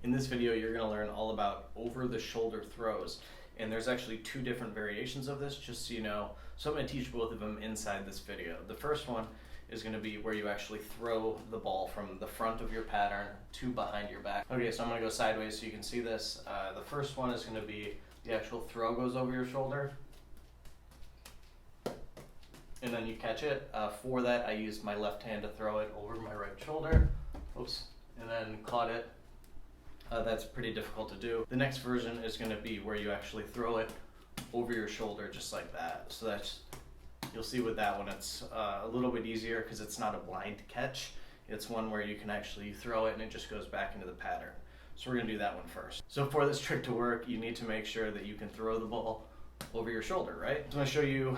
In this video, you're going to learn all about over-the-shoulder throws. And there's actually two different variations of this, just so you know. So I'm going to teach both of them inside this video. The first one is going to be where you actually throw the ball from the front of your pattern to behind your back. Okay, so I'm going to go sideways so you can see this. The first one is going to be the actual throw goes over your shoulder, and then you catch it. For that, I used my left hand to throw it over my right shoulder. Oops. And then caught it. That's pretty difficult to do. The next version is going to be where you actually throw it over your shoulder just like that. So that's, you'll see with that one it's a little bit easier because it's not a blind catch. It's one where you can actually throw it and it just goes back into the pattern. So we're going to do that one first. So for this trick to work, you need to make sure that you can throw the ball over your shoulder, right? So I'm going to show you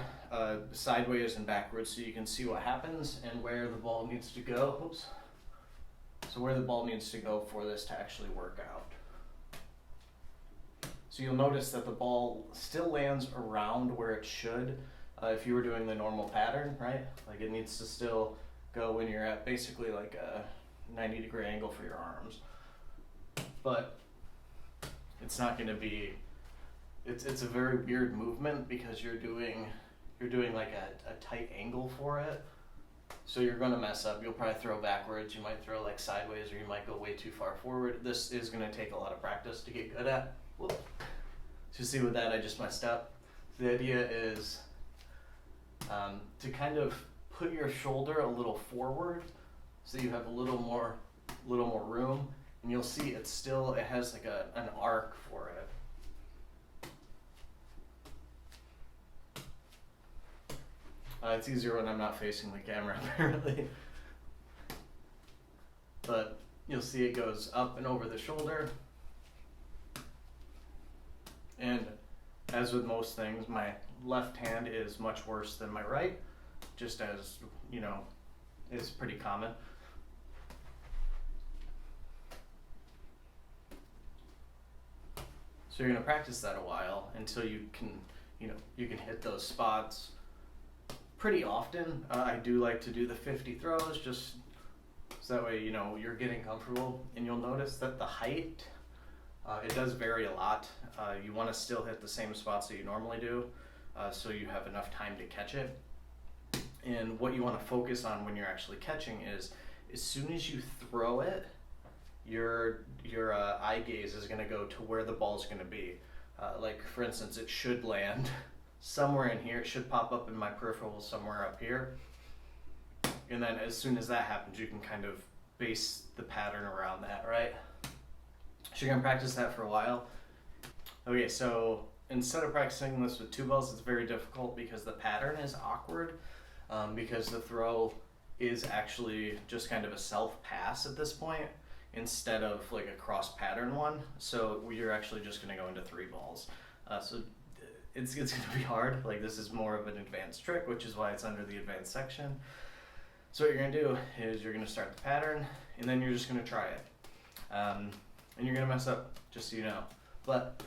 sideways and backwards so you can see what happens and where the ball needs to go. Oops. So where the ball needs to go for this to actually work out. So you'll notice that the ball still lands around where it should if you were doing the normal pattern, right? Like it needs to still go when you're at basically like a 90-degree angle for your arms. But it's not going to be, it's a very weird movement because you're doing like a tight angle for it. So you're going to mess up. You'll probably throw backwards. You might throw like sideways, or you might go way too far forward. This is going to take a lot of practice to get good at. Whoop. So you see with that, I just messed up. The idea is to kind of put your shoulder a little forward so you have a little more room. And you'll see it has like an arc for it. It's easier when I'm not facing the camera, apparently. But you'll see it goes up and over the shoulder. And as with most things, my left hand is much worse than my right, just as, you know, is pretty common. So you're going to practice that a while until you can, you can hit those spots pretty often. I do like to do the 50 throws just so that way, you're getting comfortable, and you'll notice that the height, it does vary a lot. You want to still hit the same spots that you normally do so you have enough time to catch it. And what you want to focus on when you're actually catching is as soon as you throw it, your eye gaze is going to go to where the ball's going to be. Like for instance, it should land somewhere in here. It should pop up in my peripheral somewhere up here. And then as soon as that happens, you can kind of base the pattern around that, right? So you're going to practice that for a while. Okay, so instead of practicing this with two balls, it's very difficult because the pattern is awkward because the throw is actually just kind of a self-pass at this point instead of like a cross pattern one. So you're actually just going to go into three balls. So it's going to be hard. Like this is more of an advanced trick, which is why it's under the advanced section. So what you're going to do is you're going to start the pattern, and then you're just going to try it. And you're going to mess up, just so you know. But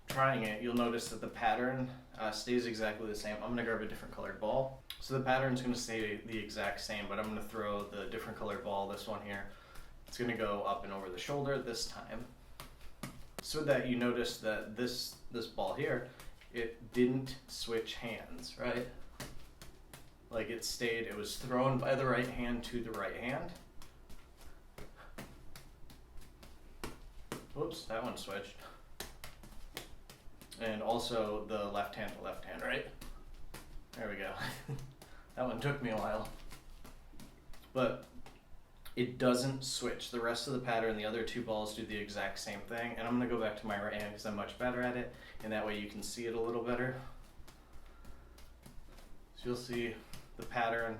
trying it, you'll notice that the pattern stays exactly the same. I'm going to grab a different colored ball. So the pattern's going to stay the exact same, but I'm going to throw the different colored ball, this one here. It's going to go up and over the shoulder this time. So with that, you notice that this ball here, it didn't switch hands, right? Like it was thrown by the right hand to the right hand. Whoops, that one switched. And also the left hand to left hand, right? There we go. That one took me a while. But it doesn't switch. The rest of the pattern, the other two balls do the exact same thing. And I'm going to go back to my right hand because I'm much better at it. And that way you can see it a little better. So you'll see the pattern.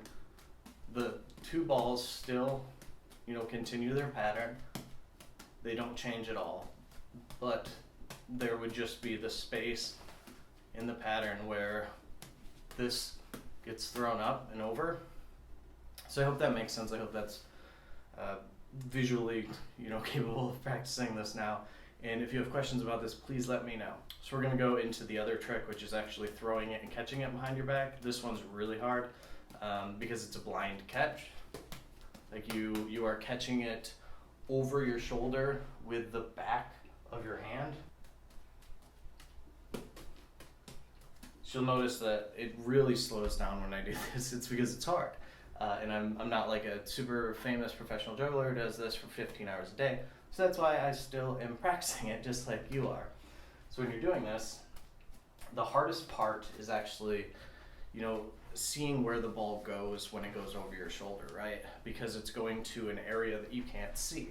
The two balls still, continue their pattern. They don't change at all. But there would just be the space in the pattern where this gets thrown up and over. So I hope that makes sense. I hope that's visually, capable of practicing this now. And if you have questions about this, please let me know. So we're going to go into the other trick, which is actually throwing it and catching it behind your back. This one's really hard because it's a blind catch. Like you are catching it over your shoulder with the back So you'll notice that it really slows down when I do this. It's because it's hard. And I'm not like a super famous professional juggler who does this for 15 hours a day. So that's why I still am practicing it just like you are. So when you're doing this, the hardest part is actually, seeing where the ball goes when it goes over your shoulder, right? Because it's going to an area that you can't see.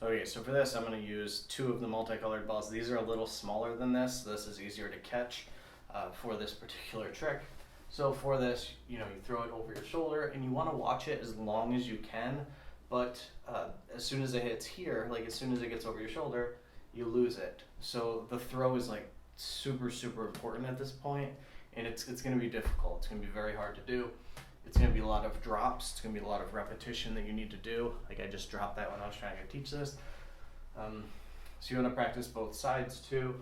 Okay, so for this, I'm going to use 2 of the multicolored balls. These are a little smaller than this. This is easier to catch for this particular trick. So for this, you throw it over your shoulder, and you want to watch it as long as you can, but as soon as it hits here, like as soon as it gets over your shoulder, you lose it. So the throw is like super, super important at this point, and it's going to be difficult. It's going to be very hard to do. It's going to be a lot of drops. It's going to be a lot of repetition that you need to do. Like I just dropped that when I was trying to teach this. So you want to practice both sides too.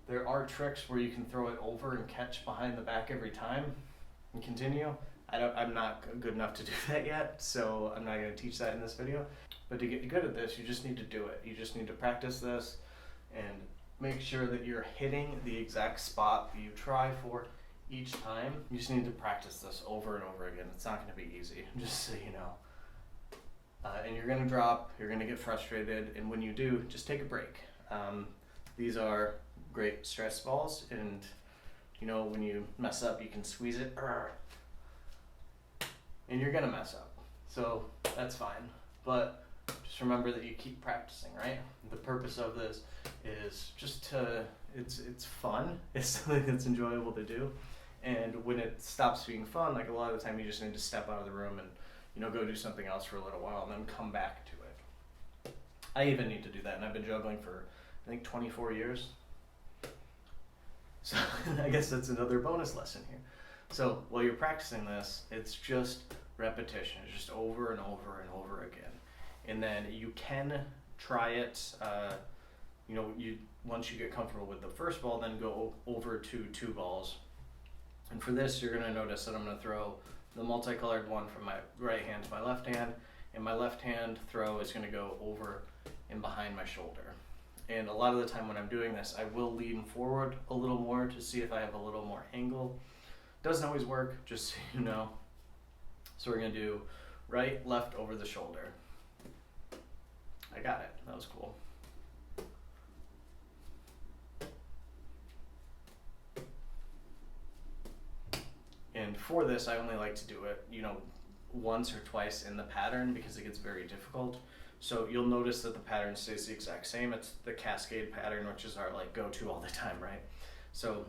There are tricks where you can throw it over and catch behind the back every time and continue. I'm not good enough to do that yet, so I'm not going to teach that in this video. But to get good at this, you just need to do it. You just need to practice this and make sure that you're hitting the exact spot that you try for each time. You just need to practice this over and over again. It's not going to be easy, just so you know. And you're going to drop, you're going to get frustrated, and when you do, just take a break. These are great stress balls, and when you mess up, you can squeeze it, and you're going to mess up. So that's fine. But just remember that you keep practicing, right? The purpose of this is just it's fun. It's something that's enjoyable to do. And when it stops being fun, like a lot of the time you just need to step out of the room and, go do something else for a little while and then come back to it. I even need to do that, and I've been juggling for, I think, 24 years. So I guess that's another bonus lesson here. So while you're practicing this, it's just repetition. It's just over and over and over again. And then you can try it, once you get comfortable with the first ball, then go over to 2 balls. And for this, you're going to notice that I'm going to throw the multicolored one from my right hand to my left hand, and my left hand throw is going to go over and behind my shoulder. And a lot of the time when I'm doing this, I will lean forward a little more to see if I have a little more angle. Doesn't always work, just so you know. So we're going to do right, left, over the shoulder. I got it. That was cool. And for this, I only like to do it, once or twice in the pattern because it gets very difficult. So you'll notice that the pattern stays the exact same. It's the cascade pattern, which is our go-to all the time, right? So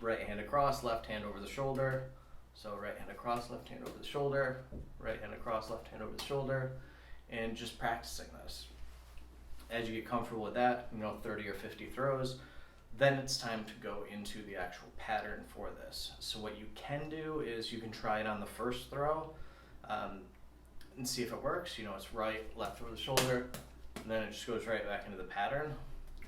right hand across, left hand over the shoulder. So right hand across, left hand over the shoulder, right hand across, left hand over the shoulder, and just practicing this. As you get comfortable with that, 30 or 50 throws, then it's time to go into the actual pattern for this. So what you can do is you can try it on the first throw and see if it works. It's right, left over the shoulder, and then it just goes right back into the pattern.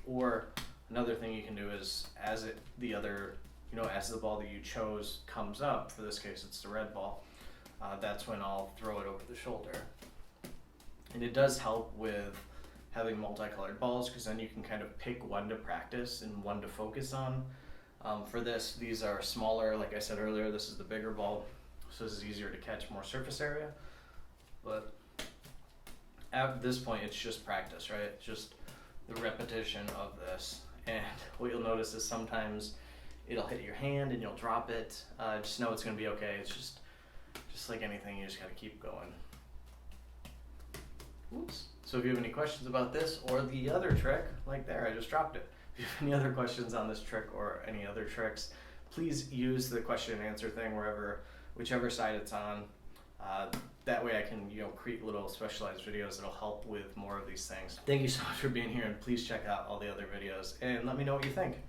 Or another thing you can do is as the ball that you chose comes up, for this case it's the red ball, that's when I'll throw it over the shoulder. And it does help with having multicolored balls, because then you can kind of pick one to practice and one to focus on. For this, these are smaller. Like I said earlier, this is the bigger ball, so this is easier to catch, more surface area. But at this point, it's just practice, right? It's just the repetition of this. And what you'll notice is sometimes it'll hit your hand and you'll drop it. Just know it's going to be okay. It's just like anything, you just got to keep going. Oops. So if you have any questions about this or the other trick, like there, I just dropped it. If you have any other questions on this trick or any other tricks, please use the question and answer thing whichever side it's on. That way I can, create little specialized videos that'll help with more of these things. Thank you so much for being here, and please check out all the other videos and let me know what you think.